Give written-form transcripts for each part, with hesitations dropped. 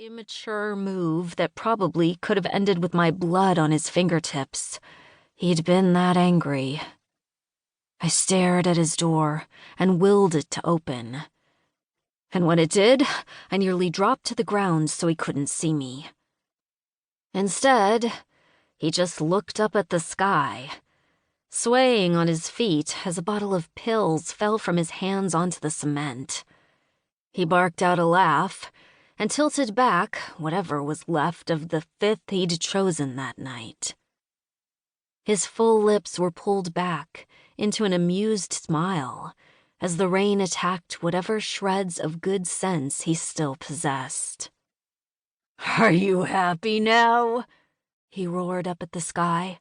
immature move that probably could have ended with my blood on his fingertips. He'd been that angry. I stared at his door and willed it to open. And when it did, I nearly dropped to the ground so he couldn't see me. Instead, he just looked up at the sky, swaying on his feet as a bottle of pills fell from his hands onto the cement. He barked out a laugh and tilted back whatever was left of the fifth he'd chosen that night. His full lips were pulled back into an amused smile as the rain attacked whatever shreds of good sense he still possessed. "Are you happy now?" he roared up at the sky,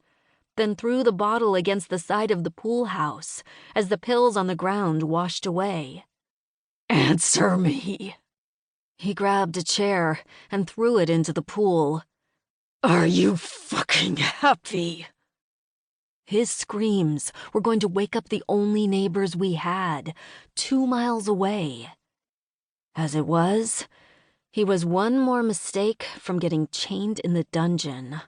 then threw the bottle against the side of the pool house as the pills on the ground washed away. "Answer me." He grabbed a chair and threw it into the pool. "Are you fucking happy?" His screams were going to wake up the only neighbors we had, 2 miles away. As it was, he was one more mistake from getting chained in the dungeon.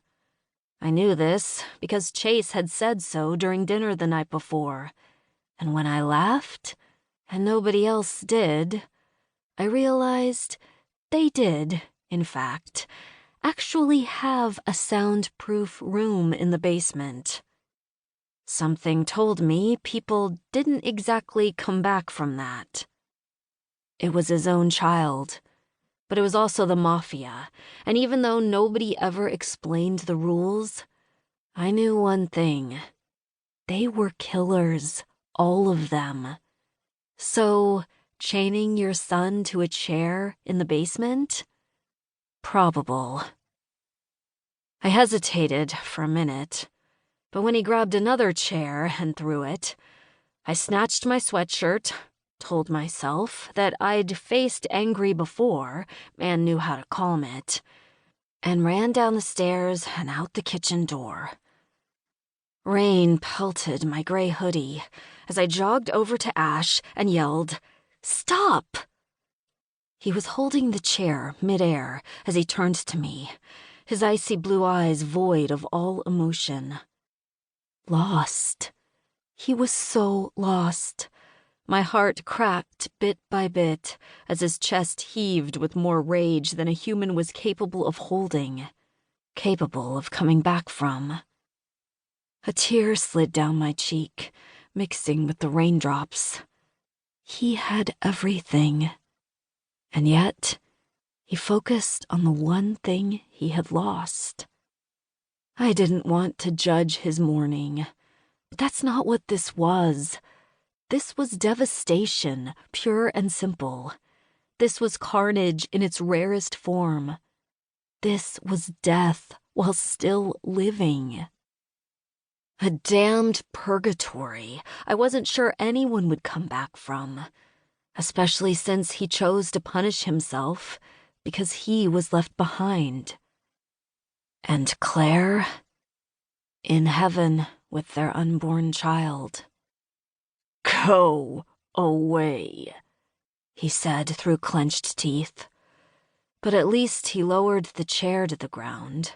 I knew this because Chase had said so during dinner the night before, and when I laughed, and nobody else did, I realized they did, in fact, actually have a soundproof room in the basement. Something told me people didn't exactly come back from that. It was his own child, but it was also the mafia, and even though nobody ever explained the rules, I knew one thing. They were killers, all of them. So, chaining your son to a chair in the basement? Probable. I hesitated for a minute, but when he grabbed another chair and threw it, I snatched my sweatshirt, told myself that I'd faced angry before and knew how to calm it, and ran down the stairs and out the kitchen door. Rain pelted my gray hoodie as I jogged over to Ash and yelled, "Stop!" He was holding the chair midair as he turned to me, his icy blue eyes void of all emotion. Lost. He was so lost. My heart cracked bit by bit as his chest heaved with more rage than a human was capable of holding, capable of coming back from. A tear slid down my cheek, mixing with the raindrops. He had everything. And yet, he focused on the one thing he had lost. I didn't want to judge his mourning, but that's not what this was. This was devastation, pure and simple. This was carnage in its rarest form. This was death while still living. A damned purgatory I wasn't sure anyone would come back from, especially since he chose to punish himself because he was left behind. And Claire, in heaven with their unborn child. "Go away," he said through clenched teeth. But at least he lowered the chair to the ground.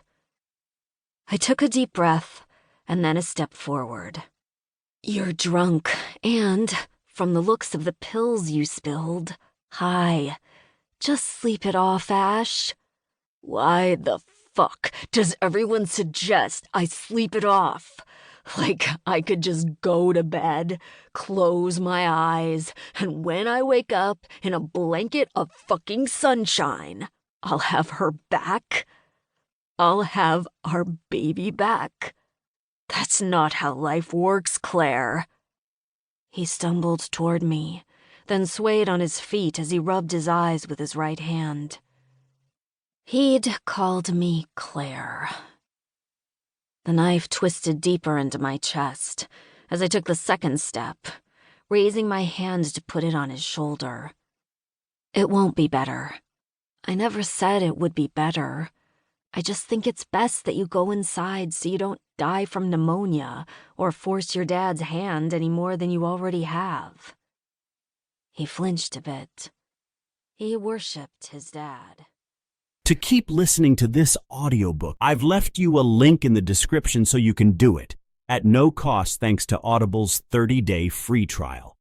I took a deep breath and then a step forward. "You're drunk and, from the looks of the pills you spilled, high. Just sleep it off, Ash." "Why the fuck does everyone suggest I sleep it off? Like I could just go to bed, close my eyes, and when I wake up in a blanket of fucking sunshine, I'll have her back? I'll have our baby back? That's not how life works, Claire." He stumbled toward me, then swayed on his feet as he rubbed his eyes with his right hand. He'd called me Claire. The knife twisted deeper into my chest as I took the second step, raising my hand to put it on his shoulder. "It won't be better. I never said it would be better. I just think it's best that you go inside so you don't die from pneumonia or force your dad's hand any more than you already have." He flinched a bit. He worshipped his dad. To keep listening to this audiobook, I've left you a link in the description so you can do it, at no cost thanks to Audible's 30-day free trial.